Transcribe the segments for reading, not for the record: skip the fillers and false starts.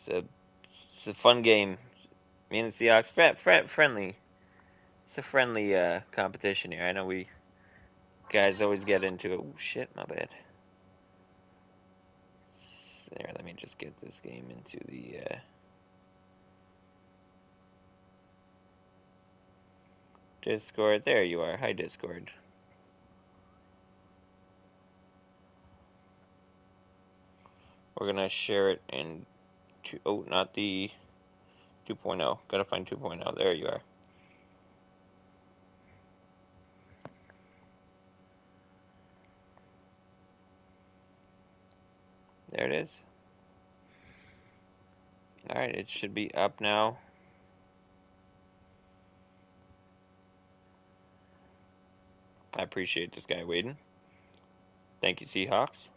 It's a fun game. Me and the Seahawks, friendly. It's a friendly competition here. I know we guys always get into it. Oh shit, my bad. There, let me just get this game into the Discord. There you are. Hi, Discord. We're gonna share it in not the 2.0. Gotta find 2.0. There you are. There it is. Alright, it should be up now. I appreciate this guy waiting. Thank you, Seahawks.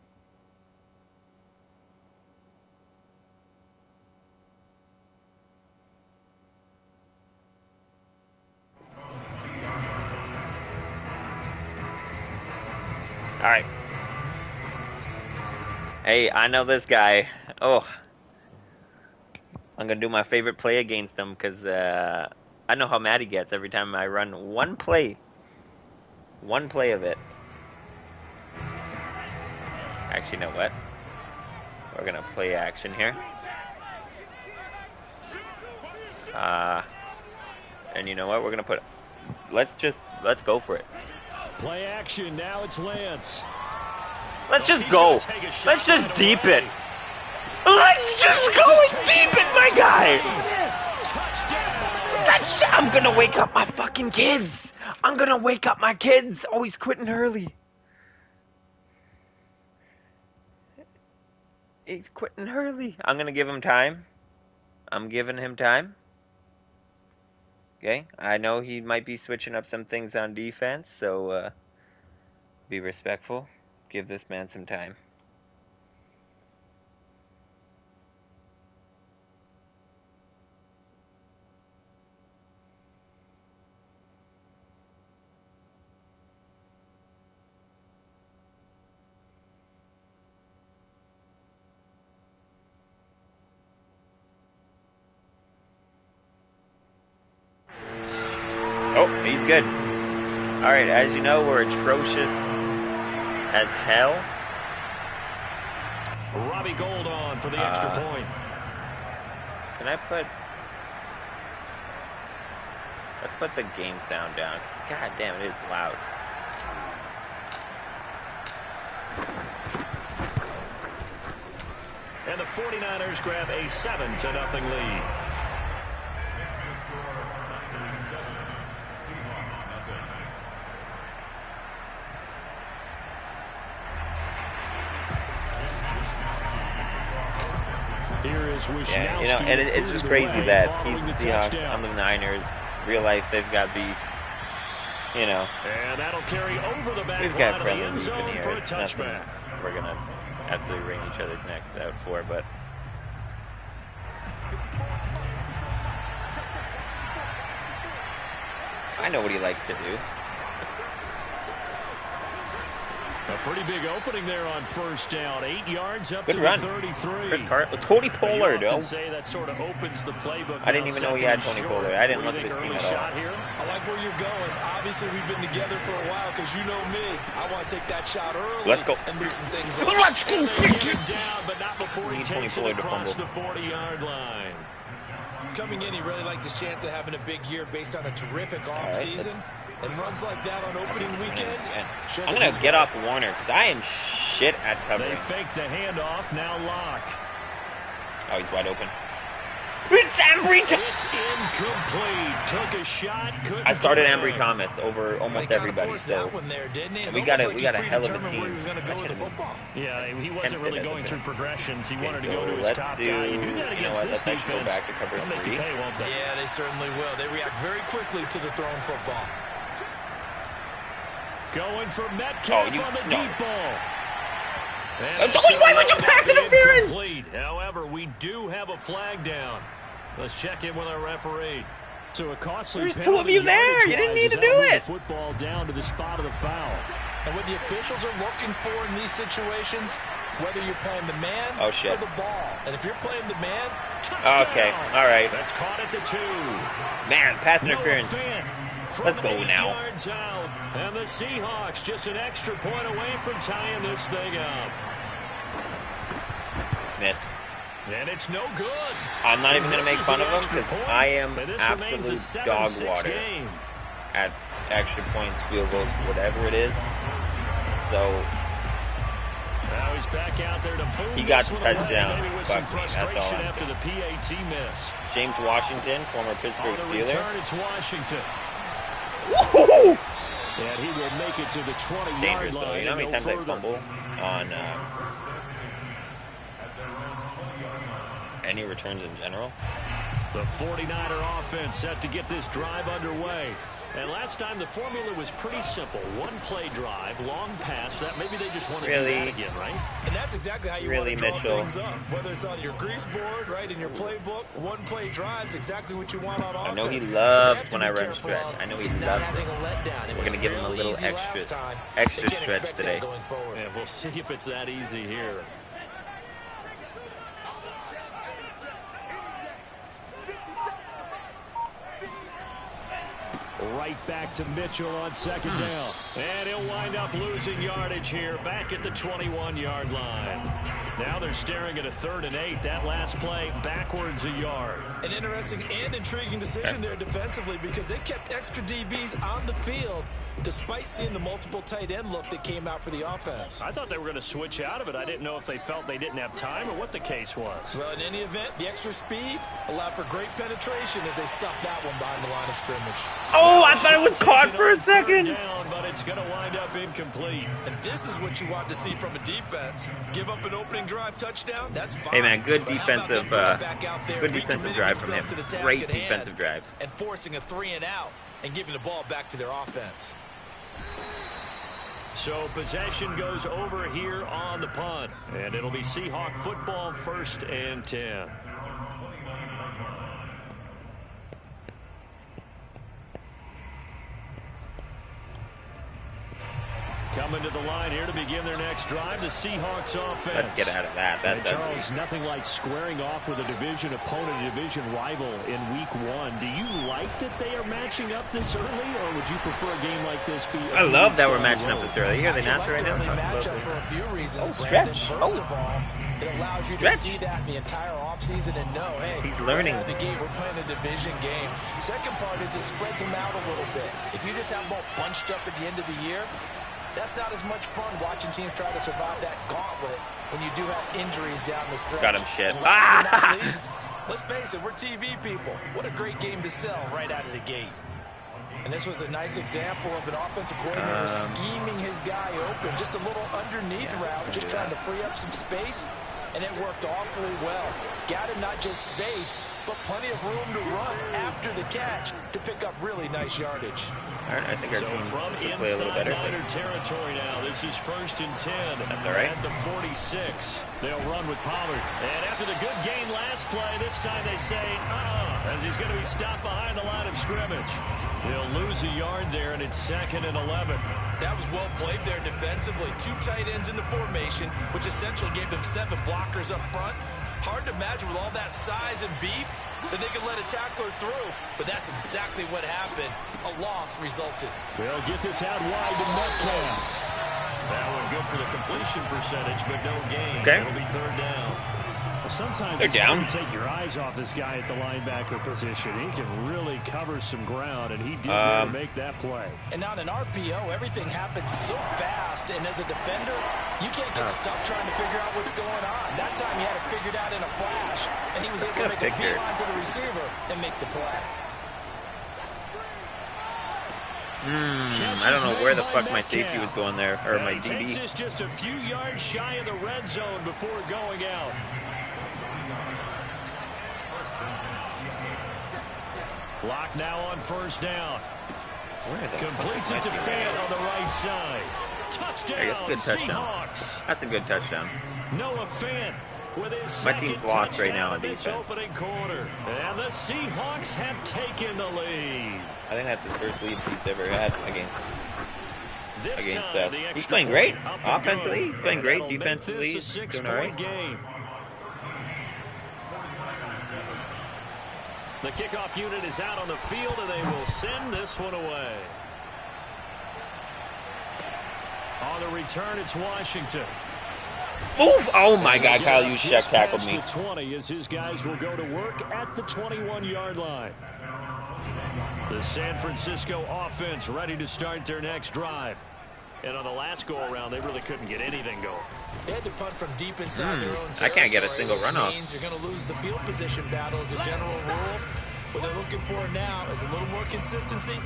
Alright. Hey, I know this guy. Oh. I'm going to do my favorite play against him because I know how mad he gets every time I run one play. One play of it. Actually, you know what? We're going to play action here. And you know what? We're going to put... Let's go for it. Play action. Now it's Lance. Let's just go. Let's just deep it. Let's just go and deep it, my guy. I'm going to wake up my fucking kids. I'm going to wake up my kids. Oh, he's quitting early. He's quitting early. I'm going to give him time. I'm giving him time. Okay? I know he might be switching up some things on defense, so be respectful. Give this man some time. Oh, he's good. Alright, as you know, we're atrocious as hell. Robbie Gold on for the extra point. Can I put... Let's put the game sound down. God damn, it is loud. And the 49ers grab a 7-0 lead. Yeah, you know, and it's just crazy that he's the Seahawks, I'm the Niners. Real life, they've got beef. You know, and that'll carry over the back we've got friendly end beef in zone here. for a It's nothing touchback. we're gonna absolutely wring each other's necks out for, but I know what he likes to do. A pretty big opening there on first down. 8 yards up Good to run. the 33. Chris Tony Pollard, You often though. say that sort of opens the playbook. I didn't even know he had Tony Pollard. I didn't look at his team at all. Here? I like where you're going. Obviously, we've been together for a while because you know me. I want to take that shot early. Let's go. And loosen things up. Let's go. Down, but not before he takes it across the 40-yard line. Coming in, he really liked his chance of having a big year based on a terrific offseason. And runs like that on opening weekend. I'm going to get off Warner because I am shit at covering. They fake the handoff, now lock. Oh, he's wide open. It's Ambry Thomas. It's incomplete. Took a shot. I started Ambry Thomas over almost everybody. So we got a hell of a team. Yeah, he wasn't really going through progressions. He wanted to go to his top guy. You do that against this defense. Go back to cover They'll make you pay, won't they? Yeah, they certainly will. They react very quickly to the thrown football. Going for Metcalf on the deep ball. Why would you pass interference? However, we do have a flag down. Let's check in with our referee. So a costly There's two of you there. You didn't need to do it. The football down to the spot of the foul. And what the officials are looking for in these situations, whether you're playing the man or the ball. And if you're playing the man, Touchdown. Okay, all right. That's caught at the 2. Man, pass interference. Let's go 8 now. Yards out. And the Seahawks just an extra point away from tying this thing up. Miss. And it's no good. I'm not even going to make fun of him because I am And this remains absolute a dog 7-6 water game. at extra points, field goals, whatever it is. So Now he's back out there to boom. he got this the one away, touchdown. maybe with Fuck some me, that's all frustration I'm after saying. the PAT miss. James Washington, former Pittsburgh On the Steeler. return, it's Washington. Woohoo! And he will make it to the 20-yard Dangerous line. though. You know how many no times I further. fumble on any returns in general? The 49er offense set to get this drive underway. And last time the formula was pretty simple. One-play drive, long pass. That maybe they just want to do that again, right? And that's exactly how you want to draw things up. Whether it's on your grease board, right, in your playbook, one-play drives, exactly what you want on offense. I know he loves when I run stretch. I know he loves it. We're going to give him a little extra stretch today. And we'll see if it's that easy here. Right back to Mitchell on second down. And he'll wind up losing yardage here back at the 21-yard line. Now they're staring at a 3rd and 8. That last play backwards a yard. An interesting and intriguing decision there defensively because they kept extra DBs on the field despite seeing the multiple tight end look that came out for the offense. I thought they were going to switch out of it. I didn't know if they felt they didn't have time or what the case was. Well, in any event, the extra speed allowed for great penetration as they stopped that one behind the line of scrimmage. Oh, I thought it was caught for a second. Down, but it's going to wind up incomplete. And this is what you want to see from a defense. Give up an opening drive touchdown, that's fine. Hey man, good But how about defensive, them going back out there, good defensive recommitting drive from him. themselves to the task Great at hand defensive drive. and forcing a 3-and-out and giving the ball back to their offense. So possession goes over here on the punt. And it'll be Seahawk football 1st and 10. Coming to the line here to begin their next drive, the Seahawks offense. Let's get out of that. That's Charles, nothing like squaring off with a division opponent, a division rival in week 1. Do you like that they are matching up this early, or would you prefer a game like this be? I love that we're matching up this early. You hear the announcer right now? Matchup for a few reasons, Oh, stretch. First of all, it allows you to see that in the entire offseason and know, hey, he's learning. Right out of the gate, we're playing a division game. Second part is it spreads them out a little bit. If you just have them all bunched up at the end of the year, that's not as much fun watching teams try to survive that gauntlet when you do have injuries down the stretch. Got him shit. And last but not least, let's face it, we're TV people. What a great game to sell right out of the gate. And this was a nice example of an offensive coordinator scheming his guy open. Just a little underneath route, just trying to free up some space. And it worked awfully well. Got him not just space, but plenty of room to run after the catch to pick up really nice yardage. All right, I think our team from will play a little inside better. Niner territory now. This is 1st and 10. That's all right. At the 46, they'll run with Pollard. And after the good gain last play, this time they say, as he's going to be stopped behind the line of scrimmage. They'll lose a yard there, and it's 2nd and 11. That was well played there defensively. 2 tight ends in the formation, which essentially gave them 7 blockers up front. Hard to imagine with all that size and beef that they could let a tackler through. But that's exactly what happened. A loss resulted. They'll get this out wide to Metcalf. That one good for the completion percentage, but no gain. Okay. It'll be 3rd down. Well, sometimes They're it's hard down. to take your eyes off this guy at the linebacker position. He can really cover some ground, and he did there to make that play. And on an RPO, everything happens so fast. And as a defender, you can't get stuck trying to figure out what's going on. That time he had it figured out in a flash, and he was able to make a beeline to the receiver and make the play. I don't know where the fuck my safety was going there, or my DB. Takes this just a few yards shy of the red zone before going out. Clock now on 1st down. Completes it to Fant on the right side. Touchdown, Good touchdown. Seahawks. That's a good touchdown. Noah Fant with his My second team's lost right now touchdown on of this defense. opening quarter. And the Seahawks have taken the lead. I think that's his first lead he's ever had against This against time, the he's extra playing great. point up and Offensively, good. he's playing And great. that'll make Defensively, this a he's doing all right. six-point game. The kickoff unit is out on the field, and they will send this one away. On the return, it's Washington. Move! Oh my God, Kyle Juszczyk tackled me. The 20 as his guys will go to work at the 21-yard line. The San Francisco offense ready to start their next drive. And on the last go-around, they really couldn't get anything going. They had to punt from deep inside their own territory. I can't get a single run off. Means you're going to lose the field position battle as a general rule. What they're looking for now is a little more consistency.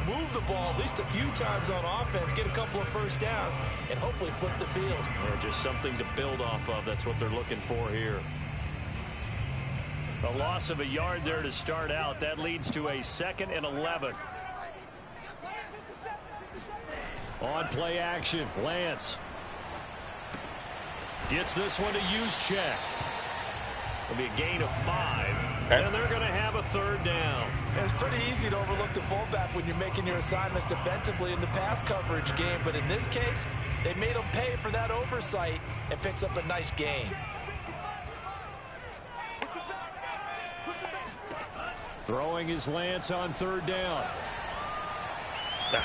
Move the ball at least a few times on offense, get a couple of first downs, and hopefully flip the field. Yeah, just something to build off of. That's what they're looking for here. A loss of a yard there to start out. That leads to a 2nd and 11. On play action, Lance gets this one to Juszczyk. It'll be a gain of 5, and they're going to have a 3rd down. It's pretty easy to overlook the fullback when you're making your assignments defensively in the pass coverage game, but in this case, they made him pay for that oversight and picks up a nice gain. Throwing his Lance on 3rd down. And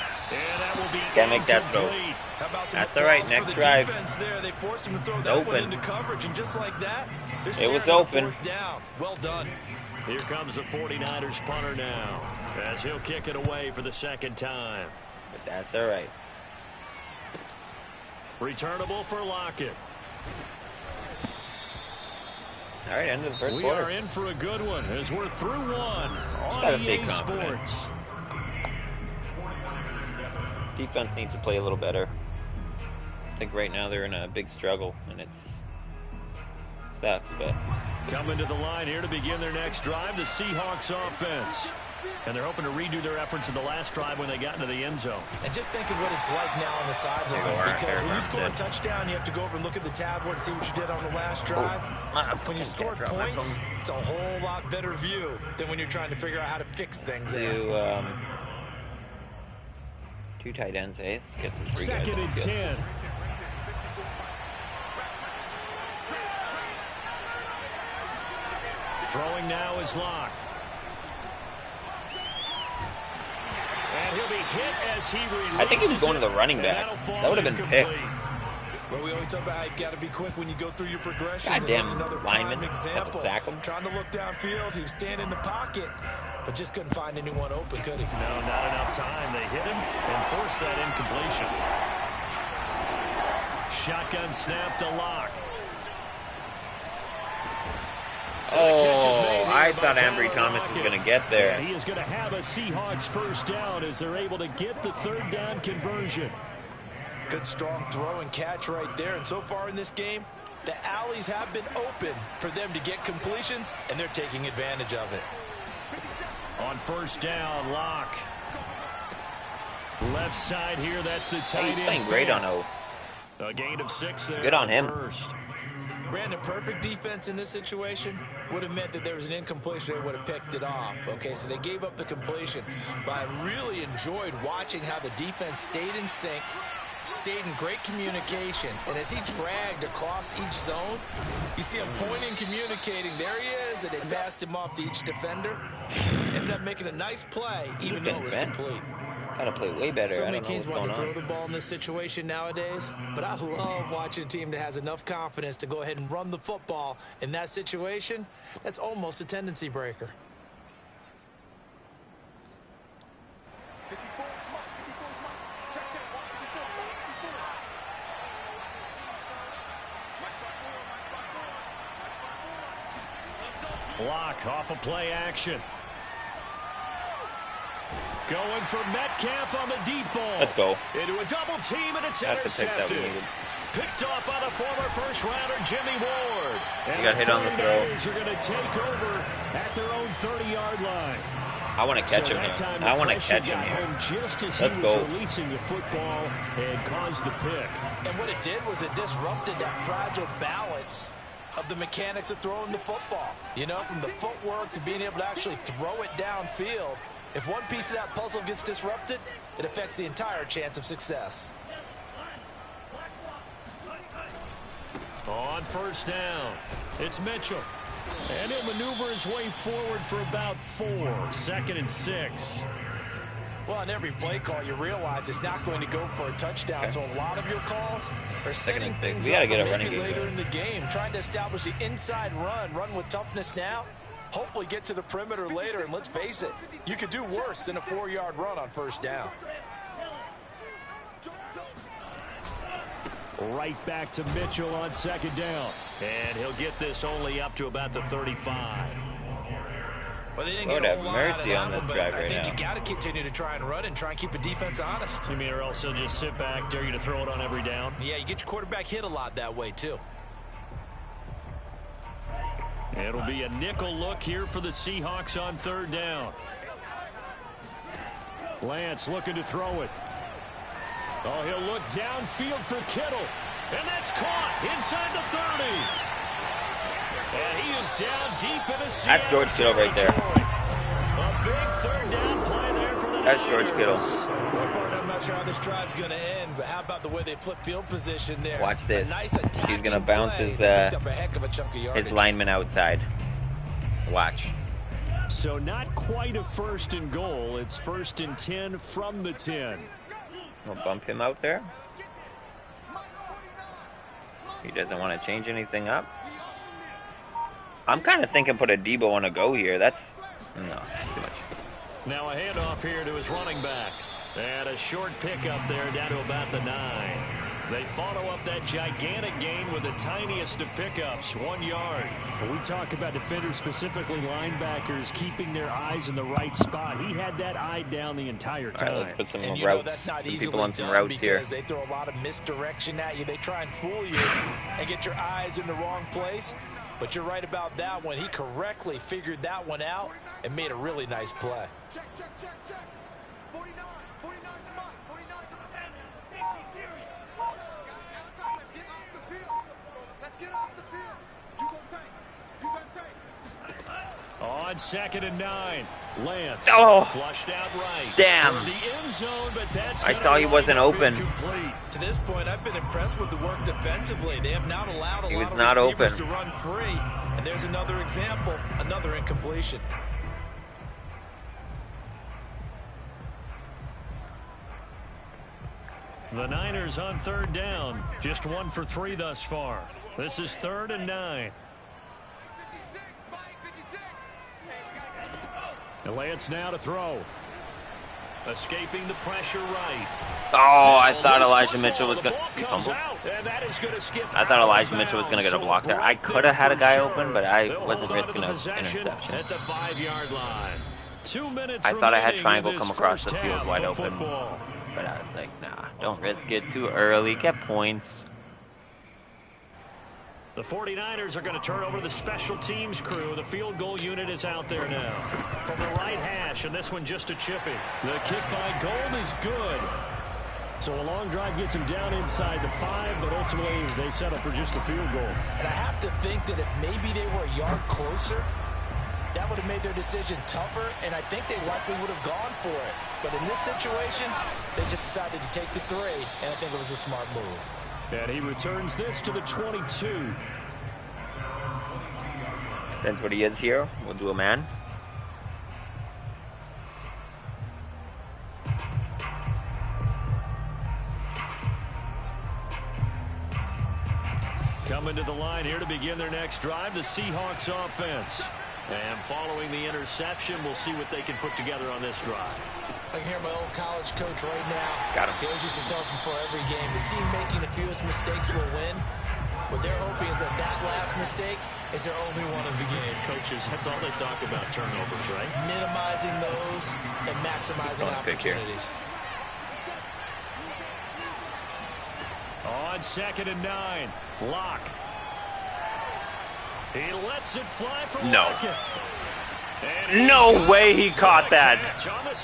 that will be Can't make that throw. That's all right. Next drive. There. They forced him to throw that one into coverage, and just like that, it was open. Down. Well done. Here comes the 49ers punter now, as he'll kick it away for the 2nd time. But that's all right. Returnable for Lockett. All right, end of the first we quarter. We are in for a good one as we're through one on EA Sports. Defense needs to play a little better. I think right now they're in a big struggle, and it sucks, but... Coming to the line here to begin their next drive, the Seahawks offense. And they're hoping to redo their efforts in the last drive when they got into the end zone. And just think of what it's like now on the sideline. Because when you score a touchdown, you have to go over and look at the tablet and see what you did on the last drive. When you scored points, it's a whole lot better view than when you're trying to figure out how to fix things there. 2 tight ends, eh? Let's get some free 2nd and 10. Throwing now is Locke. And he'll be hit as he releases. I think he was going to the running back. That would have been picked. Well, we always talk about how you've got to be quick when you go through your progression. Goddamn lineman. Have to sack him. Trying to look downfield. He was standing in the pocket, but just couldn't find anyone open, could he? No, not enough time. They hit him and forced that incompletion. Shotgun snap to Locke. Oh, I thought Ambry Thomas was going to get there. He is going to have a Seahawks 1st down as they're able to get the 3rd down conversion. Good strong throw and catch right there. And so far in this game, the alleys have been open for them to get completions, and they're taking advantage of it. On 1st down, Locke. Left side here, that's the tight end. He's playing great on O. A gain of 6 there. Good on him. First. Brandon, perfect defense in this situation would have meant that there was an incompletion. They would have picked it off. Okay, so they gave up the completion. But I really enjoyed watching how the defense stayed in sync, stayed in great communication. And as he dragged across each zone, you see him pointing, communicating. There he is, and they passed him off to each defender. Ended up making a nice play, even though it was complete. Gotta play way better. So many teams want to throw the ball in this situation nowadays, but I love watching a team that has enough confidence to go ahead and run the football in that situation. That's almost a tendency breaker. Block off a play action. Going for Metcalf on the deep ball. Let's go. Into a double team, and it's That's the pick that we intercepted. needed. Picked off by the former first-rounder Jimmy Ward. He got hit on the throw. Are going to take over at their own 30-yard line. I want to catch him here. I want to catch him here. Just as Let's he was go. releasing the football and caused the pick. And what it did was it disrupted that fragile balance of the mechanics of throwing the football. You know, from the footwork to being able to actually throw it downfield. If one piece of that puzzle gets disrupted, it affects the entire chance of success. On 1st down, it's Mitchell. And he'll maneuver his way forward for about 4. 2nd and 6. Well, on every play call, you realize it's not going to go for a touchdown. Okay. So a lot of your calls are setting things up for maybe later in the game, trying to establish the inside run with toughness now. Hopefully get to the perimeter later, and let's face it, you could do worse than a 4-yard run on 1st down. Right back to Mitchell on 2nd down. And he'll get this only up to about the 35. Well, they didn't get a whole lot out of that one, but I think you got to continue to try and run and try and keep the defense honest. You mean or else they'll just sit back, dare you to throw it on every down? Yeah, you get your quarterback hit a lot that way, too. It'll be a nickel look here for the Seahawks on 3rd down. Lance looking to throw it. Oh, he'll look downfield for Kittle. And that's caught inside the 30. And he is down deep in the Seattle. That's George Kittle right there. A big 3rd down play there for the That's George Kittle. I'm not sure how this drive's going to end, but how about the way they flip field position there? Watch this. Nice He's going to bounce his lineman outside. Watch. So not quite a 1st and goal. It's 1st and 10 from the 10. We'll bump him out there. He doesn't want to change anything up. I'm kind of thinking put a Debo on a go here. That's no, too much. Now a handoff here to his running back. And a short pickup there down to about the 9. They follow up that gigantic gain with the tiniest of pickups, 1 yard. When we talk about defenders, specifically linebackers, keeping their eyes in the right spot, he had that eye down the entire time. All right, let's put some routes. Some people on some routes here. They throw a lot of misdirection at you. They try and fool you and get your eyes in the wrong place. But you're right about that one. He correctly figured that one out and made a really nice play. Check, check, check, check. 49, 49 to Mike, 49 to Let's get off the field. You gonna take. You gonna take. On 2nd and 9. Lance flushed out right. Damn. The end zone, but that's I thought he wasn't open. Complete. To this point, I've been impressed with the work defensively. They have not allowed a lot of receivers to run free. And there's another example, another incompletion. The Niners on 3rd down. Just 1 for 3 thus far. This is 3rd and 9. And Lance now to throw. Escaping the pressure right. Oh, I thought Elijah Mitchell was going to... I thought Elijah Mitchell was going to get a block there. I could have had a guy open, but I wasn't risking an interception. At the 5-yard line. 2 minutes I thought I had triangle come across the field wide open. But I was like, nah, don't risk it too early. Get points. The 49ers are going to turn over the special teams crew. The field goal unit is out there now. From the right hash, and this one just a chipping. The kick by Gold is good. So a long drive gets him down inside the 5, but ultimately they settle for just the field goal. And I have to think that if maybe they were a yard closer, that would have made their decision tougher, and I think they likely would have gone for it. But in this situation, they just decided to take the 3, and I think it was a smart move. And he returns this to the 22. Depends what he is here. We'll do a man. Coming to the line here to begin their next drive, the Seahawks offense. And following the interception, we'll see what they can put together on this drive. I can hear my old college coach right now. Got him. He always used to tell us before every game, the team making the fewest mistakes will win. What they're hoping is that that last mistake is their only one of the game. Coaches, that's all they talk about, turnovers, right? Minimizing those and maximizing opportunities. On 2nd and 9, Locke. He lets it fly from Lockett. No way he caught that.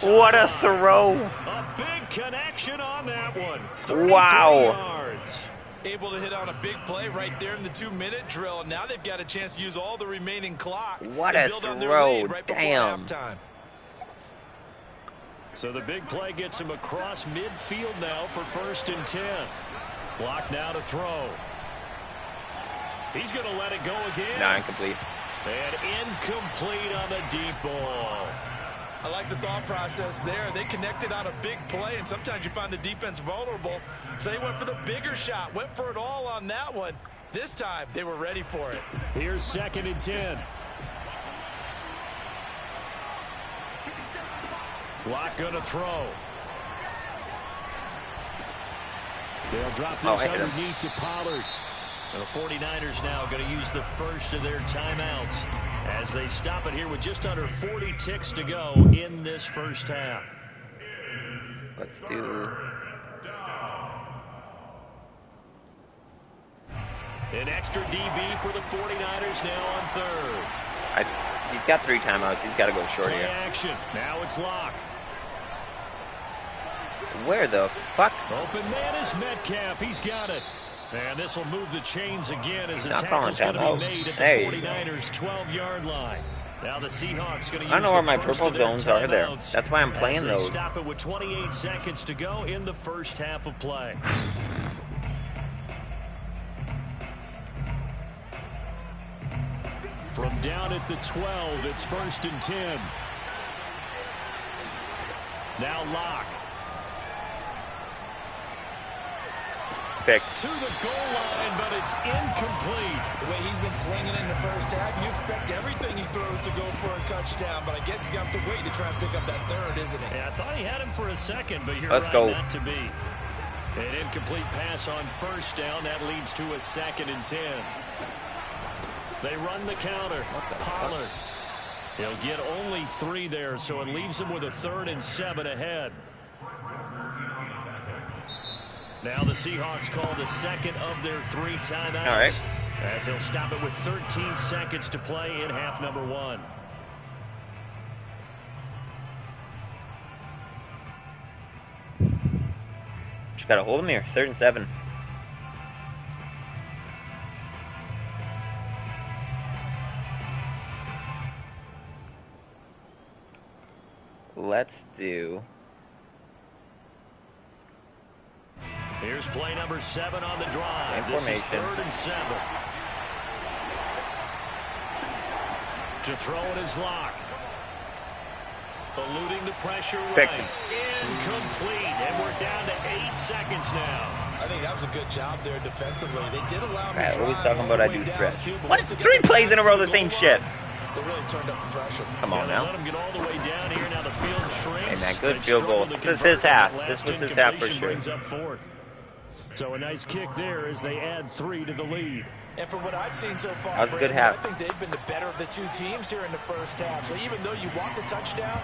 What a throw. A big connection on that one. Wow. Yards. Able to hit on a big play right there in the 2-minute drill. And now they've got a chance to use all the remaining clock. What a throw. Damn. So the big play gets him across midfield now for 1st and 10. Block now to throw. He's going to let it go again. No, incomplete. And incomplete on the deep ball. I like the thought process there. They connected on a big play, and sometimes you find the defense vulnerable. So they went for the bigger shot, went for it all on that one. This time, they were ready for it. Here's 2nd and 10. Lock going to throw. They'll drop this underneath to Pollard. And the 49ers now going to use the first of their timeouts as they stop it here with just under 40 ticks to go in this first half. Let's do... An extra DB for the 49ers now on 3rd. He's got 3 timeouts. He's got to go short here. Action. Now it's Lock. Where the fuck? Open man is Metcalf. He's got it. And this will move the chains again as the Not tackle's going to be made at the Hey. 49ers' 12-yard line. Now the Seahawks going to use I don't know where my the first purple of their zones are there. timeouts That's why I'm playing as they those. Stop it with 28 seconds to go in the first half of play. From down at the 12, it's 1st and 10. Now Lock. Picked. To the goal line, but it's incomplete. The way he's been slinging in the first half, you expect everything he throws to go for a touchdown, but I guess he's going to have to wait to try and pick up that 3rd, isn't he? Yeah, I thought he had him for a second, but you're Let's right go. not to be. An incomplete pass on 1st down. That leads to a 2nd and 10. They run the counter. Pollard. He'll get only 3 there, so it leaves him with a 3rd and 7 ahead. Now the Seahawks call the 2nd of their 3 timeouts. All right. As they'll stop it with 13 seconds to play in half number 1. Just got to hold him here. 3rd and 7. Let's do... Here's play number 7 on the drive. This is 3rd and 7. To throw it is Lock. Eluding the pressure right. Incomplete. And we're down to 8 seconds now. I think that was a good job there defensively. They did allow him to What are we drive talking all about? the I way do down stretch. the field, but What? once they 3 got the plays in a pass row to the same goal shit. line, they really turned up the pressure. Come on now. Let him get all the way down here. Now the field shrinks. Hey, man, good They field goal. struggle to This is his convert half. that This last was his half for incompletion sure. brings up 4th. So a nice kick there as they add 3 to the lead. And from what I've seen so far, That was a good Brandon, half. I think they've been the better of the 2 teams here in the first half. So even though you want the touchdown,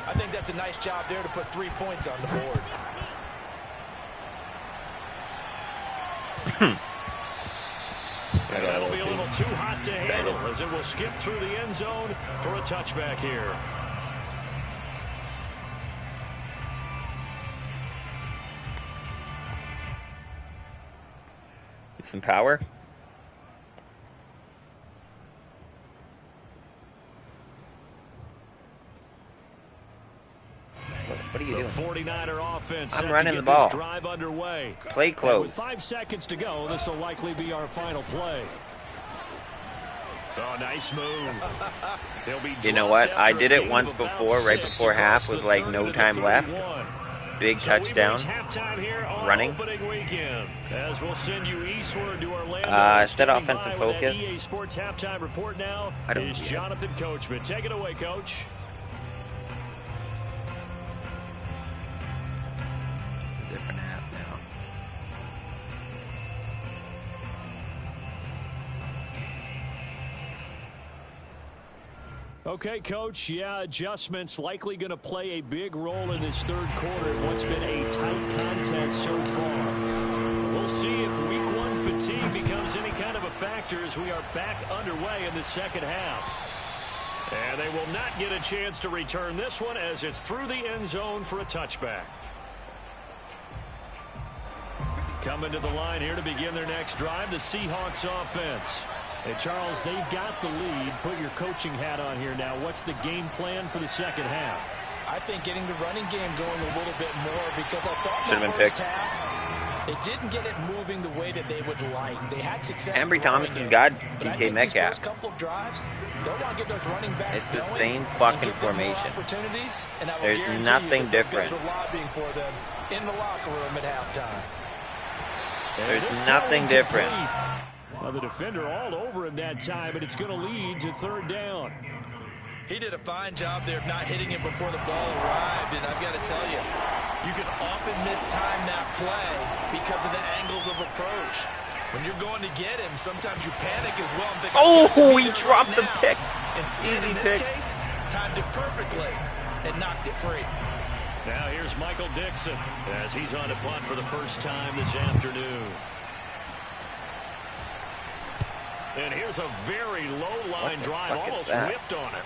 I think that's a nice job there to put 3 points on the board. That'll be a little too hot to handle as it will skip through the end zone for a touchback here. Some power. What are you doing? The 49er offense I'm set running to the get ball. this drive underway. Play And close. with 5 seconds to go, this will likely be our final play. Oh, nice move. He'll be You know what? dropped I after did a it gain once of about before, right 6 before half, across with the like 30 no to the time left. 31. Big So we've touchdown. reached halftime here on Running. opening weekend, as we'll send you eastward to Orlando. Instead of Standing offensive by with that focus. EA Sports halftime report now I don't is see it. Jonathan Coachman. Take it away, Coach. It's a different half now. Okay, Coach. Yeah, adjustments likely going to play a big role in this third quarter in what's been a tight contest so far. We'll see if week 1 fatigue becomes any kind of a factor as we are back underway in the second half. And they will not get a chance to return this one as it's through the end zone for a touchback. Coming to the line here to begin their next drive, the Seahawks offense. Hey, Charles, they've got the lead. Put your coaching hat on here now. What's the game plan for the second half? I think getting the running game going a little bit more because I thought Should've in the been first picked. half They didn't get it moving the way that they would like. They had success. Ambry Thomason's got DK Metcalf. These first Metcalf. couple of drives, they'll want to get those running backs It's the going same and fucking give them more formation. opportunities, and I will There's guarantee nothing you that those different. guys are lobbying for them in the locker room at halftime. There's nothing different. Well, the defender all over him that time, and it's going to lead to third down. He did a fine job there of not hitting him before the ball arrived, and I've got to tell you, you can often mistime that play because of the angles of approach. When you're going to get him, sometimes you panic as well. And think, Oh, he dropped the pick. Instead, Easy in this pick. case, timed it perfectly and knocked it free. Now here's Michael Dixon as he's on to punt for the first time this afternoon. And here's a very low-line drive, almost whiffed on it.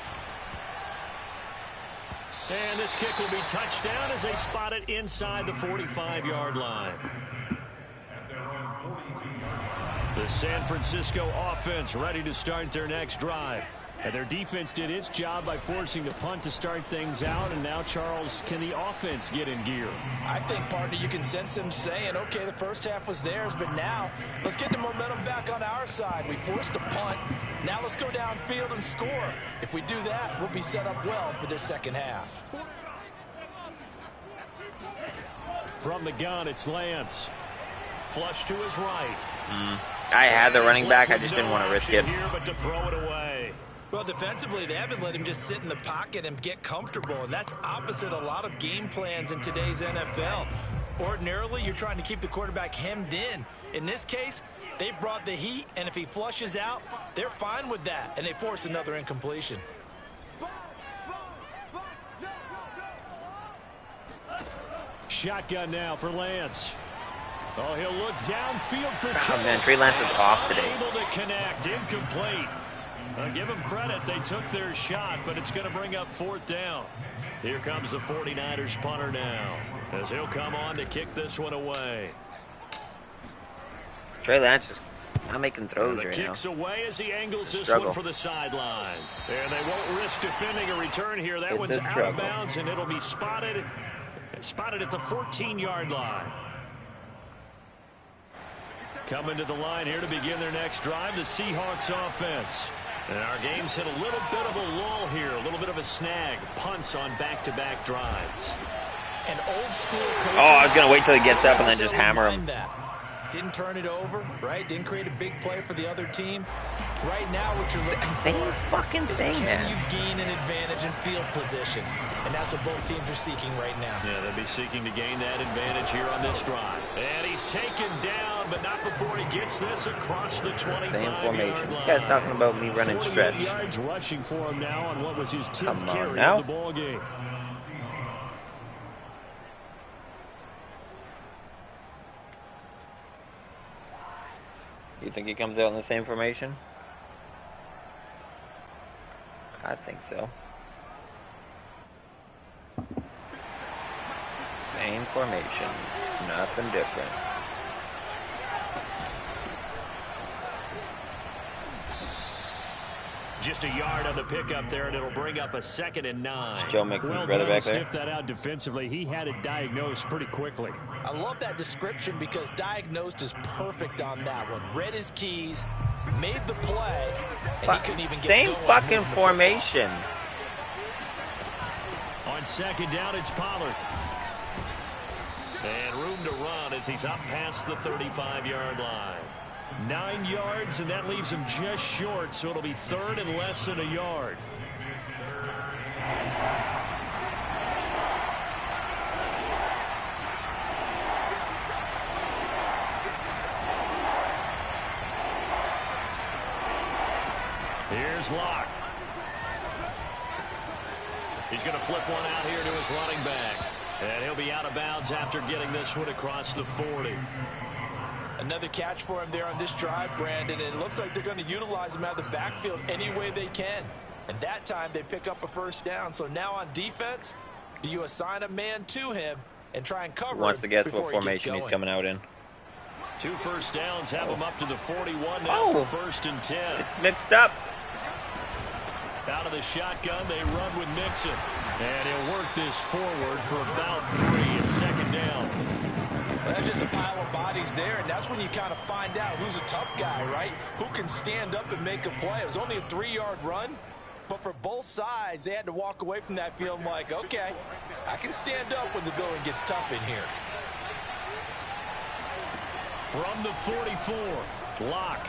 And this kick will be touchdown as they spot it inside the 45-yard line. The San Francisco offense ready to start their next drive. And their defense did its job by forcing the punt to start things out. And now, Charles, can the offense get in gear? I think, partner, you can sense them saying, okay, the first half was theirs, but now let's get the momentum back on our side. We forced a punt. Now let's go downfield and score. If we do that, we'll be set up well for this second half. From the gun, it's Lance. Flush to his right. I had the running back. I just didn't want to risk it. Here, but to throw it away. Well, defensively, they haven't let him just sit in the pocket and get comfortable, and that's opposite a lot of game plans in today's NFL. Ordinarily, you're trying to keep the quarterback hemmed in. In this case, they brought the heat, and if he flushes out, they're fine with that, and they force another incompletion. Shotgun now for Lance. Oh, he'll look downfield for Oh, man, Trey Lance is off today. Able to connect, incomplete. Give them credit, they took their shot, but it's going to bring up fourth down. Here comes the 49ers punter now, as he'll come on to kick this one away. Trey Lance is not making throws The right now. kicks away as he angles this Struggle. one for the sideline. And they won't risk defending a return here. That It's one's a out struggle. of bounds, and it'll be spotted at the 14-yard line. Coming to the line here to begin their next drive, the Seahawks offense. And our game's hit a little bit of a lull here, a little bit of a snag. Punts on back-to-back drives. And old school coaches, Oh, I was going to wait till he gets up and then just hammer him. Didn't turn it over, right? Didn't create a big play for the other team. Right now, what you're looking Same for fucking is thing, can man. you gain an advantage in field position? And that's what both teams are seeking right now. Yeah, they'll be seeking to gain that advantage here on this drive. And he's taken down, but not before he gets this across the 25-yard formation. line. This guy's talking about me running 48 stretch. yards rushing for him now on what was his 10th Come on carry now. of the ball game. You think he comes out in the same formation? I think so. Same formation. Nothing different. Just a yard on the pickup there, and it'll bring up a 2nd and 9. Joe Mixon's Well brother done back to there. sniff that out defensively. He had it diagnosed pretty quickly. I love that description because diagnosed is perfect on that one. Read his keys, made the play, and he couldn't even get Same going fucking moving the formation. On 2nd down, it's Pollard. And room to run as he's up past the 35-yard line. 9 yards, and that leaves him just short, so it'll be 3rd and less than a yard. Here's Locke. He's going to flip one out here to his running back. And he'll be out of bounds after getting this one across the 40. Another catch for him there on this drive, Brandon, and it looks like they're going to utilize him out of the backfield any way they can. And that time they pick up a first down. So now on defense, do you assign a man to him and try and cover Who wants to him guess before what he gets formation he's going? coming out in? 2 first downs have him up to the 41 now for 1st and 10. It's mixed up. Out of the shotgun, they run with Mixon. And he'll work this forward for about 3 and 2nd down. Well, that's just a pile of bodies there, and that's when you kind of find out who's a tough guy, right? Who can stand up and make a play. It was only a 3-yard run, but for both sides, they had to walk away from that feeling like, okay, I can stand up when the going gets tough in here. From the 44, Locke.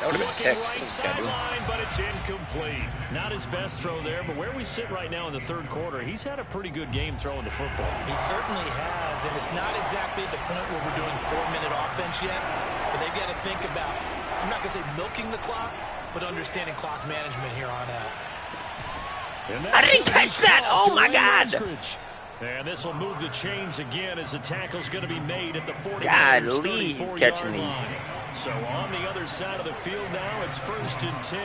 Looking right sideline, but it's incomplete. Not his best throw there, but where we sit right now in the third quarter, he's had a pretty good game throwing the football. He certainly has, and it's not exactly at the point where we're doing 4-minute offense yet, but they've got to think about, I'm not going to say milking the clock, but understanding clock management here on out. I didn't catch that! Oh, my God! And this will move the chains again as the tackle's going to be made at the 40. God, Lee catching these. So on the other side of the field now, it's 1st and 10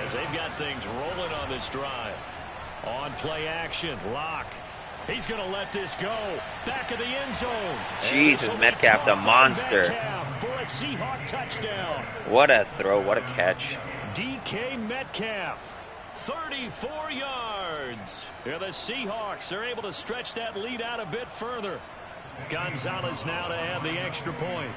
as they've got things rolling on this drive. On play action, Locke. He's going to let this go. Back of the end zone. Jesus, Metcalf's a monster. For a Seahawk touchdown. What a throw, what a catch. DK Metcalf. 34 yards. Here the Seahawks are able to stretch that lead out a bit further. Gonzalez now to add the extra point.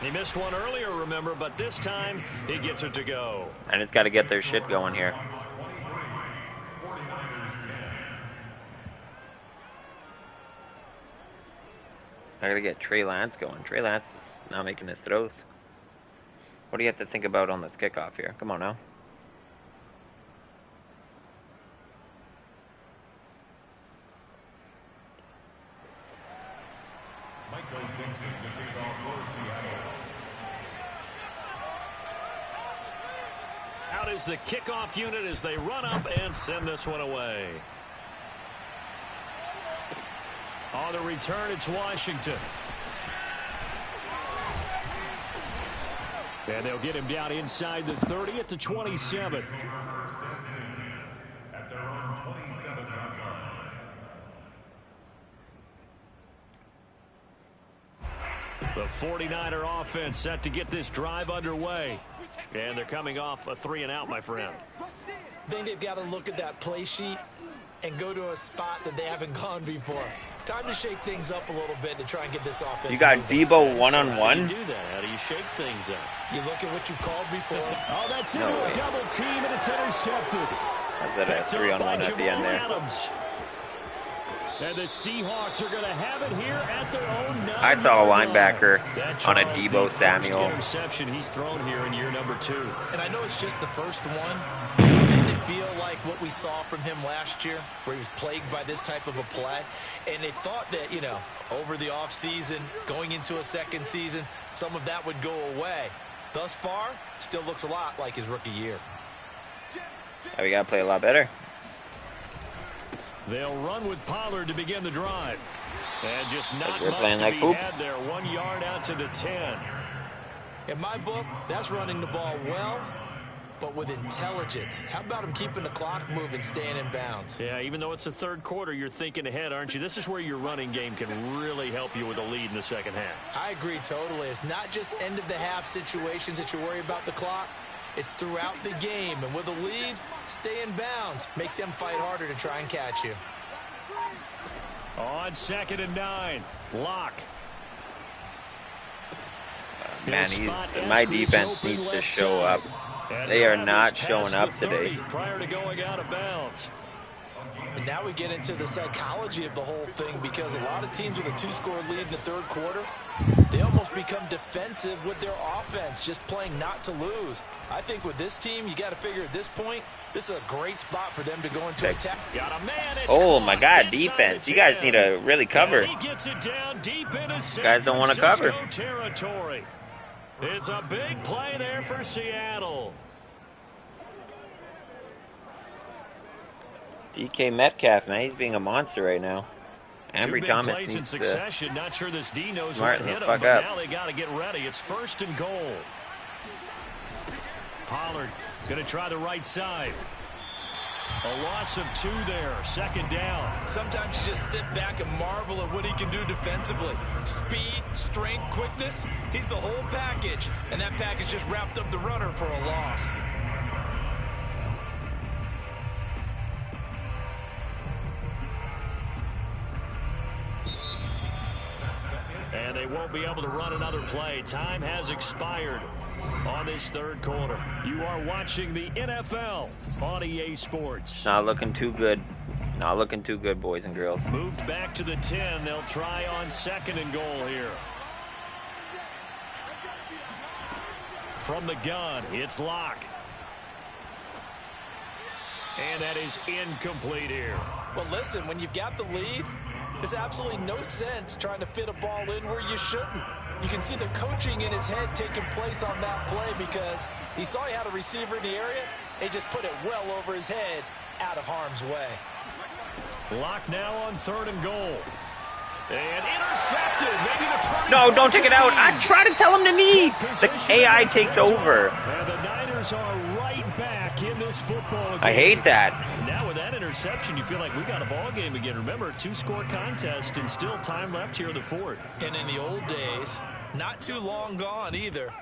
He missed one earlier, remember, but this time he gets it to go. And it's got to get their shit going here. I got to get Trey Lance going. Trey Lance is not making his throws. What do you have to think about on this kickoff here? Come on now. Out is the kickoff unit as they run up and send this one away. On the return, it's Washington. And they'll get him down inside the 30 at the 27. At their own 27-yard line. The 49er offense set to get this drive underway. And they're coming off a 3-and-out, my friend. I think they've got to look at that play sheet and go to a spot that they haven't gone before. Time to shake things up a little bit to try and get this offense. You got Debo one-on-one? How do you do that? How do you shake things up? You look at what you called before. Oh, that's into a double team, and it's intercepted. That's a 3-on-1 at the end there. Adams. And the Seahawks are going to have it here at their own 9. I saw a linebacker on a Debo Samuel. Interception he's thrown here in year number 2. And I know it's just the first one. Didn't it feel like what we saw from him last year, where he was plagued by this type of a play? And they thought that, you know, over the offseason, going into a second season, some of that would go away. Thus far, still looks a lot like his rookie year. Oh, we got to play a lot better. They'll run with Pollard to begin the drive. And just not we're much playing to like be poop. had there. 1 yard out to the 10. In my book, that's running the ball well, but with intelligence. How about him keeping the clock moving, staying in bounds? Yeah, even though it's the third quarter, you're thinking ahead, aren't you? This is where your running game can really help you with a lead in the second half. I agree totally. It's not just end-of-the-half situations that you worry about the clock. It's throughout the game. And with a lead, stay in bounds. Make them fight harder to try and catch you. On 2nd and 9, Locke. Man, my defense needs to show up. They are not showing up today. Prior to going out of bounds. And now we get into the psychology of the whole thing, because a lot of teams with a 2-score lead in the third quarter, they almost become defensive with their offense, just playing not to lose. I think with this team, you got to figure at this point, this is a great spot for them to go into attack. Got a man, oh my God, defense! You guys need to really cover. He gets it down deep into You guys don't want to cover. Territory. It's a big play there for Seattle. DK Metcalf, man, he's being a monster right now. Ambry Thomas plays in needs succession. to Not sure this D knows smarten what the hit him, fuck but up. now they got to get ready. It's 1st and goal. Pollard going to try the right side. A loss of 2 there. 2nd down. Sometimes you just sit back and marvel at what he can do defensively. Speed, strength, quickness. He's the whole package. And that package just wrapped up the runner for a loss. won't be able to run another play. Time has expired on this third quarter. You are watching the NFL on EA Sports. Not looking too good. Not looking too good, boys and girls. Moved back to the 10. They'll try on 2nd and goal here. From the gun, it's Locke. And that is incomplete here. Well, listen, when you've got the lead, there's absolutely no sense trying to fit a ball in where you shouldn't. You can see the coaching in his head taking place on that play because he saw he had a receiver in the area. He just put it well over his head, out of harm's way. Locke now on 3rd and goal. And intercepted. Maybe the turning. No, don't take it out. I try to tell him to knee. The AI takes over. And the Niners are right back in this football game. I hate that. Now with that interception, you feel like we got a ball game again. Remember, 2-score contest and still time left here in the fourth. And in the old days, not too long gone either.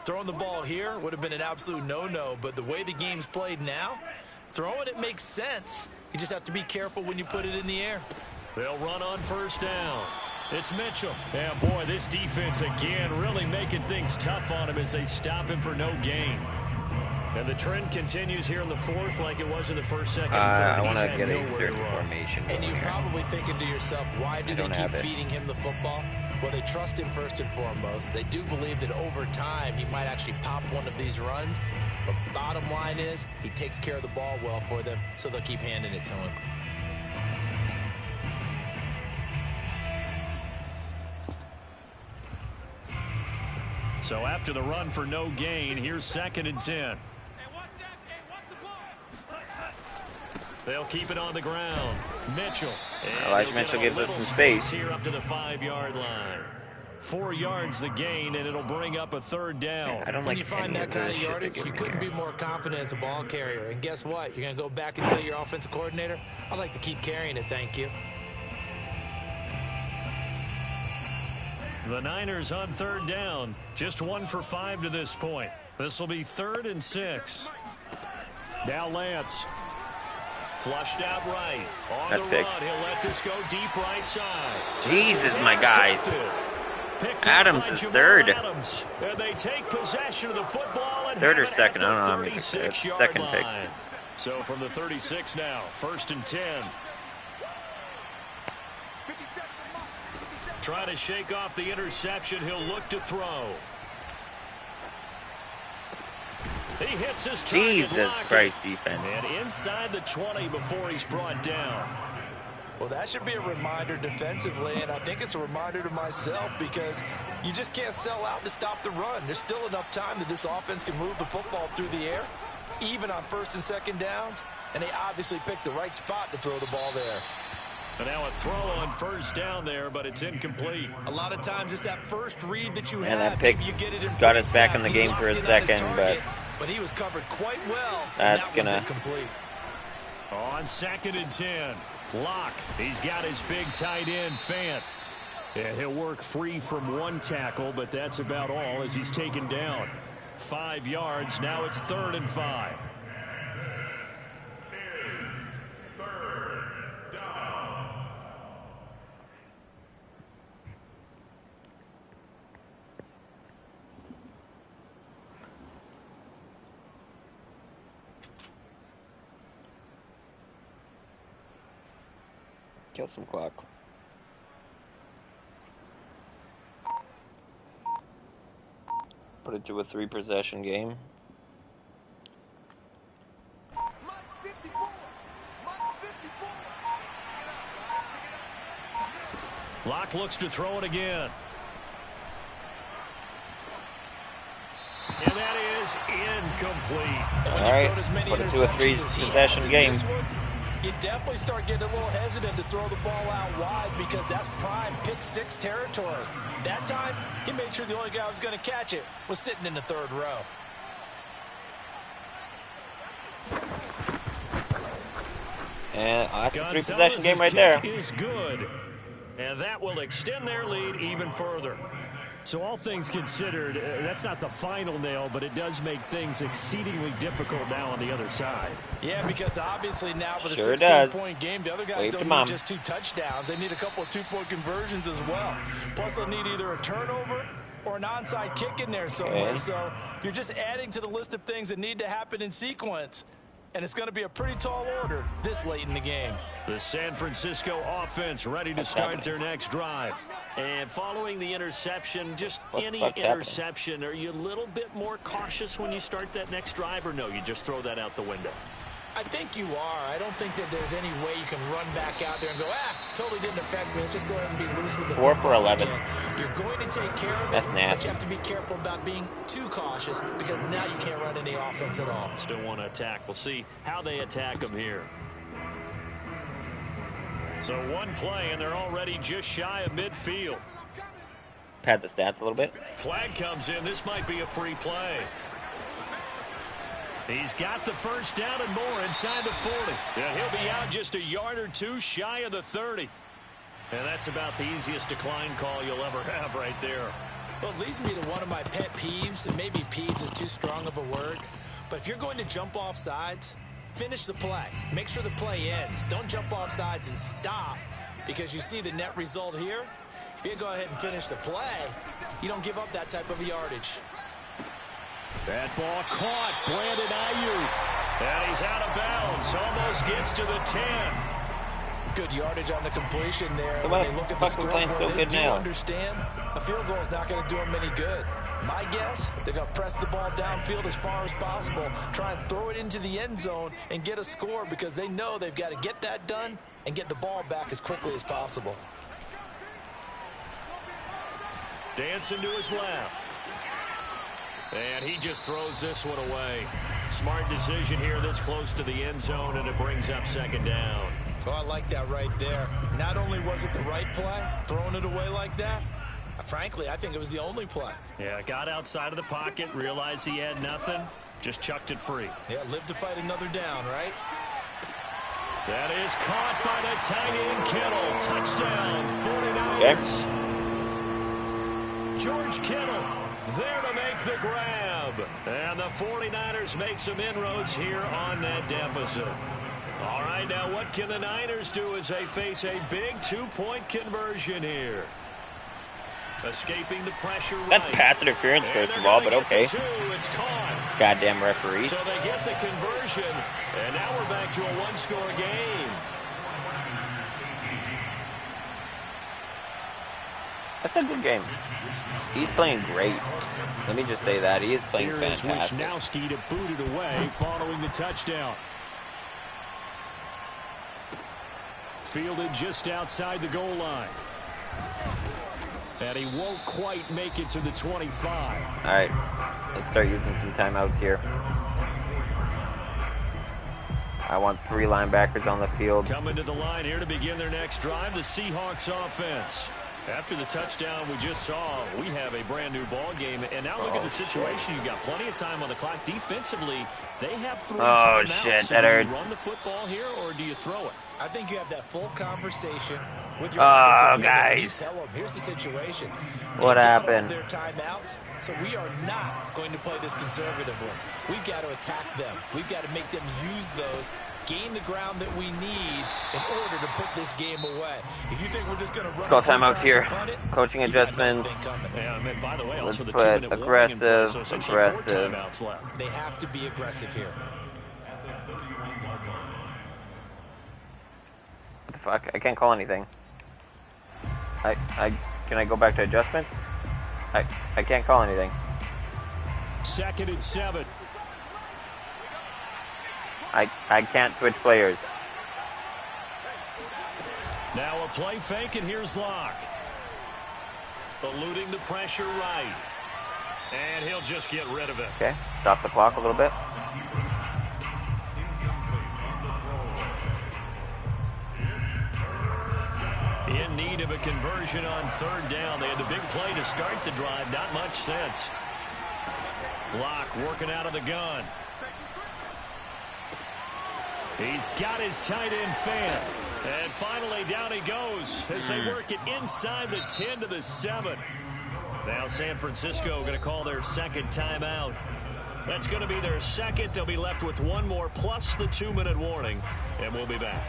Throwing the ball here would have been an absolute no-no, but the way the game's played now, throwing it makes sense. You just have to be careful when you put it in the air. They'll run on 1st down. It's Mitchell. Yeah, boy, this defense again really making things tough on him as they stop him for no gain. And the trend continues here in the fourth like it was in the first, second, and third. I want to get a certain formation. And you're probably thinking to yourself, why do they keep feeding him the football? Well, they trust him first and foremost. They do believe that over time he might actually pop one of these runs. But bottom line is he takes care of the ball well for them, so they'll keep handing it to him. So after the run for no gain, here's 2nd and 10. They'll keep it on the ground. Mitchell. I like Mitchell gives us some space. Here up to the 5-yard line. 4 yards the gain, and it'll bring up a 3rd down. I don't when like you find that kind of yardage, you couldn't be more confident as a ball carrier. And guess what? You're going to go back and tell your offensive coordinator, I'd like to keep carrying it, thank you. The Niners on 3rd down. Just 1 for 5 to this point. This will be 3rd and 6. Now Lance. Flushed out right. On That's the big. run, he'll let this go deep right side. Jesus, my guys. Adams is 3rd. Adams. And they take possession of the football and 3rd or have it 2nd. at I don't know how the many. 36-yard 2nd pick. line. So from the 36 now, 1st and 10. Trying to shake off the interception. He'll look to throw. He hits his target. Jesus Christ, defense. And inside the 20 before he's brought down. Well, that should be a reminder defensively, and I think it's a reminder to myself because you just can't sell out to stop the run. There's still enough time that this offense can move the football through the air, even on 1st and 2nd downs, and they obviously picked the right spot to throw the ball there. And now a throw on 1st down there, but it's incomplete. A lot of times it's that first read that you And have. that pick you get it in got us back snap. in the He game locked for a in on his second, target, but he was covered quite well. That's and that one's gonna- incomplete. On 2nd and 10. Locke. He's got his big tight end, Fant. Yeah, he'll work free from 1 tackle, but that's about all as he's taken down. 5 yards. Now it's 3rd and 5. Kill some clock. Put it to a 3-possession game. Locke looks to throw it again. And that is incomplete. All right, put it to a 3-possession game. You definitely start getting a little hesitant to throw the ball out wide because that's prime pick 6 territory. That time, he made sure the only guy who was going to catch it was sitting in the 3rd row. And that's a 3-possession game right there. Is good. And that will extend their lead even further. So all things considered, that's not the final nail, but it does make things exceedingly difficult now on the other side. Yeah, because obviously now for the Sure 16-point game, the other guys Wait don't need just 2 touchdowns. They need a couple of 2-point conversions as well. Plus, they'll need either a turnover or an onside kick in there somewhere. Okay. So you're just adding to the list of things that need to happen in sequence. And it's going to be a pretty tall order this late in the game. The San Francisco offense ready to start their next drive. And following the interception, just any interception, are you a little bit more cautious when you start that next drive, or no, you just throw that out the window? I think you are. I don't think that there's any way you can run back out there and go, totally didn't affect me. Let's just go ahead and be loose with the 4 for 11. again. You're going to take care of it, That's nasty. but you have to be careful about being too cautious because now you can't run any offense at all. Still want to attack. We'll see how they attack them here. So one play, and they're already just shy of midfield. Pad the stats a little bit. Flag comes in. This might be a free play. He's got the first down and more inside the 40. Yeah, he'll be out just a yard or two shy of the 30. And that's about the easiest decline call you'll ever have right there. Well, it leads me to one of my pet peeves, and maybe peeves is too strong of a word, but if you're going to jump off sides, finish the play. Make sure the play ends. Don't jump off sides and stop, because you see the net result here. If you go ahead and finish the play, you don't give up that type of yardage. That ball caught. Brandon Ayuk. And he's out of bounds. Almost gets to the 10. Good yardage on the completion there. So when why they look the at the fuck we playing scoreboard, so they good do now? understand a field goal is not going to do them any good. My guess, they're going to press the ball downfield as far as possible, try and throw it into the end zone and get a score because they know they've got to get that done and get the ball back as quickly as possible. Dancing to his left. And he just throws this one away. Smart decision here this close to the end zone, and it brings up second down. Oh, I like that right there. Not only was it the right play, throwing it away like that, frankly, I think it was the only play. Yeah, got outside of the pocket, realized he had nothing, just chucked it free. Yeah, live to fight another down, right? That is caught by the tight end Kittle. Touchdown, 49ers. George Kittle there to make the grab. And the 49ers make some inroads here on that deficit. All right, now what can the Niners do as they face a big 2-point conversion here? Escaping the pressure right. That's pass interference, first of all, but okay. It's caught. Goddamn referee. So they get the conversion, and now we're back to a one-score game. That's a good game. He's playing great. Let me just say that. He is playing fantastic. Here is Wisnowski to boot it away following the touchdown. Fielded just outside the goal line. And he won't quite make it to the 25. All right. Let's start using some timeouts here. I want 3 linebackers on the field. Coming to the line here to begin their next drive, the Seahawks offense. After the touchdown we just saw, we have a brand new ball game. And now look at the situation. You've got plenty of time on the clock. Defensively, they have 3 timeouts. Shit, so that do hurts. you run the football here, or do you throw it? I think you have that full conversation with your offensive unit and you guys. tell them, here's the situation. What happened? Their timeouts, so we are not going to play this conservatively. We've got to attack them. We've got to make them use those, gain the ground that we need in order to put this game away. If you think we're just going to run Let's go timeouts here. Coaching adjustments. Yeah, I mean, by the way, also Let's the put 2-minute warning in place, so aggressive, essentially 4 aggressive. timeouts left. They have to be aggressive here. What the fuck? I can't call anything. Can I go back to adjustments? I can't call anything. 2nd and 7. I can't switch players. Now a play fake, and here's Locke. Eluding the pressure right. And he'll just get rid of it. Okay, stop the clock a little bit. In need of a conversion on 3rd down. They had the big play to start the drive. Not much sense. Locke working out of the gun. He's got his tight end fan. And finally down he goes as they work it inside the 10 to the 7. Now San Francisco going to call their second timeout. That's going to be their second. They'll be left with one more plus the 2-minute warning, and we'll be back.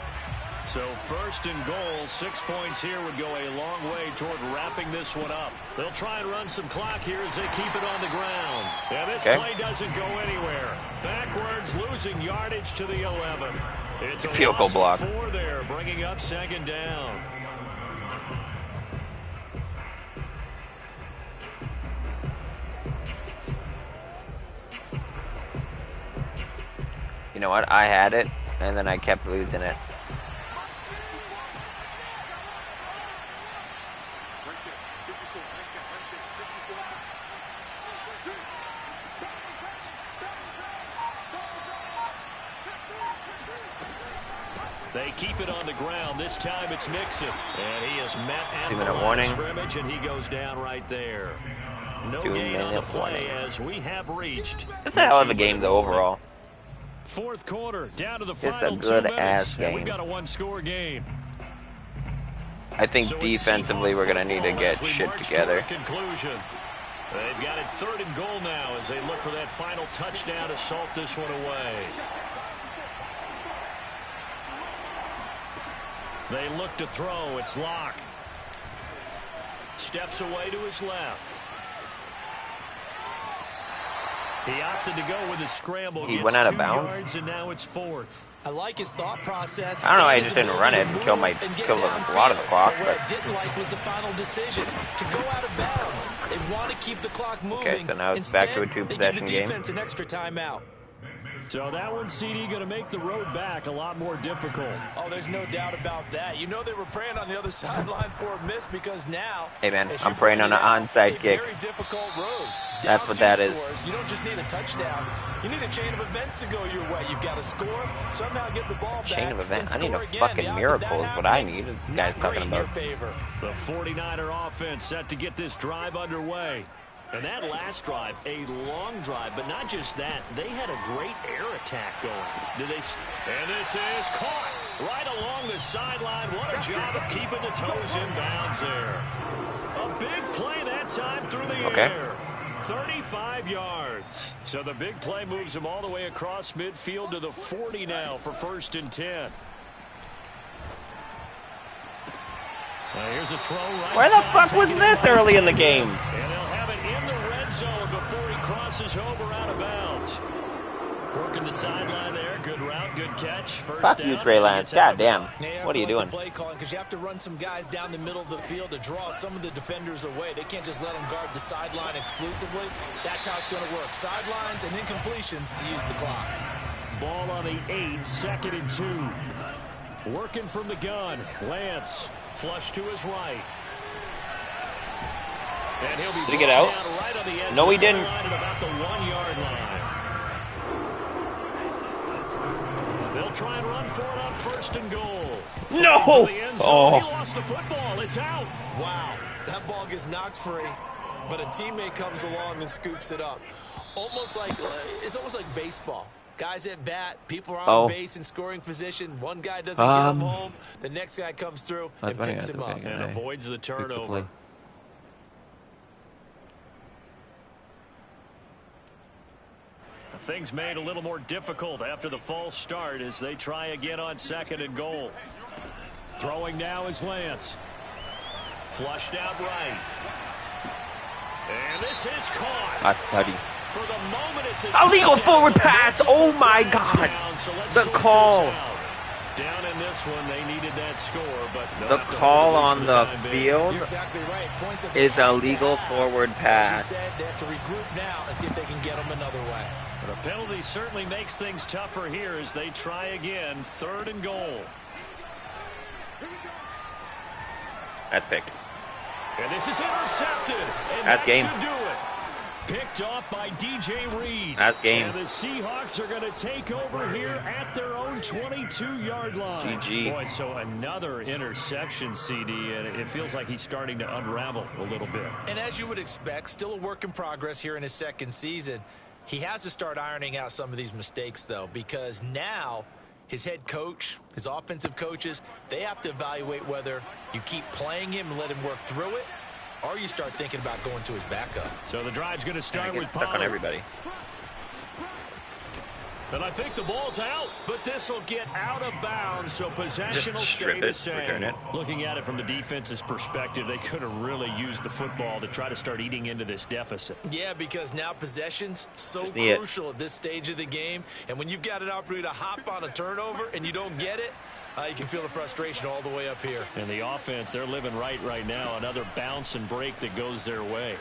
So first and goal, 6 points here would go a long way toward wrapping this one up. They'll try and run some clock here as they keep it on the ground. And this play doesn't go anywhere. Backwards, losing yardage to the 11. It's a field goal block. 4 there, bringing up second down. You know what? I had it, and then I kept losing it. They keep it on the ground. This time it's Mixon. And he is met at the line of scrimmage, and he goes down right there. No gain on the play as we have reached. It's a hell of a game, though, overall. Fourth quarter, down to the It's a final 2 good-ass minutes. And game. we've got a one-score game. I think defensively we're going to need to get shit together. Conclusion. They've got it 3rd and goal now as they look for that final touchdown to salt this one away. They look to throw. It's Locke. Steps away to his left. He opted to go with his scramble. He went out of bounds. Yards, and now it's 4th. I like his thought process. I don't know. I just didn't run it and kill a lot of the clock. But what I didn't like was the final decision to go out of bounds. They want to keep the clock moving. Okay, so now it's back to a 2-possession game. They give the defense an extra timeout. So that one, CD, going to make the road back a lot more difficult. Oh, there's no doubt about that. You know they were praying on the other sideline for a miss because now... Hey, man, I'm praying on an onside kick. Very difficult road. That's what that is. You don't just need a touchdown. You need a chain of events to go your way. You've got to score, somehow get the ball back. Chain of events? I need a fucking miracle is what I need. This guy's talking about. The 49er offense set to get this drive underway. And that last drive, a long drive, but not just that. They had a great air attack going. And this is caught right along the sideline. What a job of keeping the toes in bounds there. A big play that time through the air. 35 yards. So the big play moves him all the way across midfield to the 40 now for 1st and 10. Now here's a throw right. Where the fuck was this early in the game? And they'll have it in the red zone before he crosses over out of bounds. Working the sideline there. Good route, good catch. First Fuck down. you, Trey Lance. God damn. What are you doing? Play calling because you have to run some guys down the middle of the field to draw some of the defenders away. They can't just let them guard the sideline exclusively. That's how it's going to work. Sidelines and incompletions to use the clock. Ball on the 8, 2nd and 2. Working from the gun. Lance flush to his right. And he'll be Did he get out? Right on the edge. No, he didn't. At about the 1-yard line. They'll try and run for it on 1st and goal. No! Oh. He lost the football. It's out. Wow. That ball gets knocked free, but a teammate comes along and scoops it up. It's almost like baseball. Guys at bat, people are on base in scoring position. One guy doesn't get him home. The next guy comes through and picks him up. And avoids the turnover. Things made a little more difficult after the false start as they try again on 2nd and goal. Throwing now is Lance. Flushed out right. And this is caught. For the moment, it's a illegal forward pass. Oh my God. The call. Down in this one, they needed that score, but the call on the field is a legal forward pass. They have to regroup now and see if they can get them another way. The penalty certainly makes things tougher here as they try again. 3rd and goal. That's picked. And this is intercepted. And that's game. Should do it. Picked off by DJ Reed. That's game. And the Seahawks are going to take over here at their own 22-yard line. GG. Boy, so another interception, CD, and it feels like he's starting to unravel a little bit. And as you would expect, still a work in progress here in his 2nd season. He has to start ironing out some of these mistakes, though, because now his head coach, his offensive coaches, they have to evaluate whether you keep playing him and let him work through it, or you start thinking about going to his backup. So the drive's going to start with stuck on everybody. And I think the ball's out, but this will get out of bounds, so possession will stay the same. Looking at it from the defense's perspective, they could have really used the football to try to start eating into this deficit. Yeah, because now possession's so crucial at this stage of the game, and when you've got an opportunity to hop on a turnover and you don't get it, you can feel the frustration all the way up here. And the offense, they're living right now. Another bounce and break that goes their way.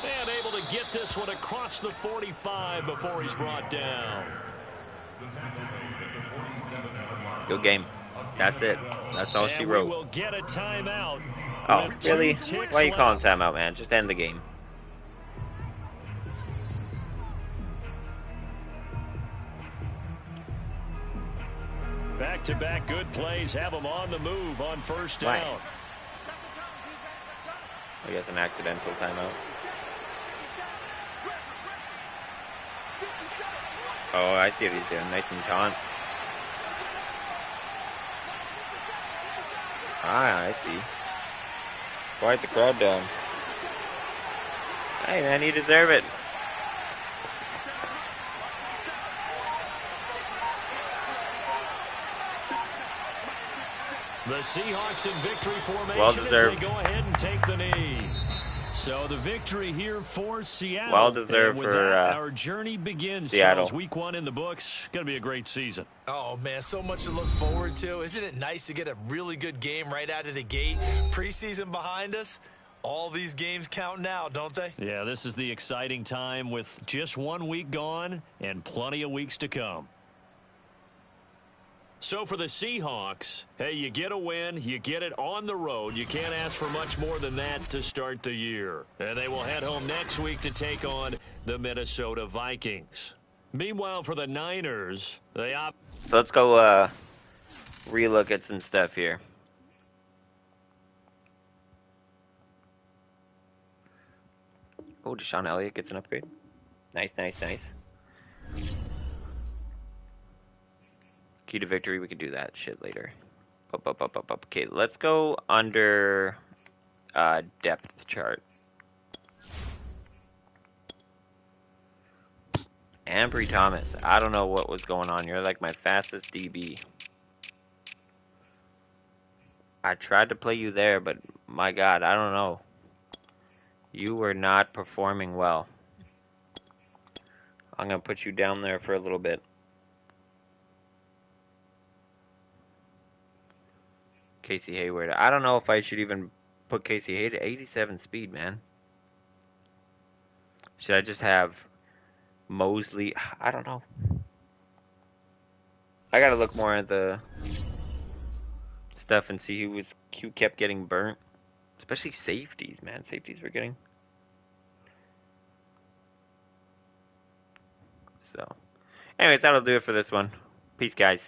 And able to get this one across the 45 before he's brought down. Good game. That's it. That's all she wrote. We will get a timeout. Oh, really? Why are you calling timeout, man? Just end the game. Back-to-back good plays have them on the move on first down. I guess an accidental timeout. Oh, I see what he's doing. Nice and taunt. Ah, I see. Quiet the crowd down. Hey, man, you deserve it. The Seahawks in victory formation Well as deserved. they go ahead and take the knee. So the victory here for Seattle. Well deserved for our journey begins. Seattle. Charles, week 1 in the books. Going to be a great season. Oh, man, so much to look forward to. Isn't it nice to get a really good game right out of the gate? Preseason behind us. All these games count now, don't they? Yeah, this is the exciting time with just 1 week gone and plenty of weeks to come. So for the Seahawks, hey, you get a win, you get it on the road. You can't ask for much more than that to start the year. And they will head home next week to take on the Minnesota Vikings. Meanwhile, for the Niners, they opt. So let's go relook at some stuff here. Oh, Deshaun Elliott gets an upgrade. Nice, nice, nice. Key to victory, we could do that shit later. Up. Okay, let's go under depth chart. Ambry Thomas, I don't know what was going on. You're like my fastest DB. I tried to play you there, but my God, I don't know. You were not performing well. I'm going to put you down there for a little bit. Casey Hayward. I don't know if I should even put Casey Hayward at 87 speed, man. Should I just have Mosley? I don't know. I got to look more at the stuff and see who kept getting burnt. Especially safeties, man. Safeties were getting. So, anyways, that'll do it for this one. Peace, guys.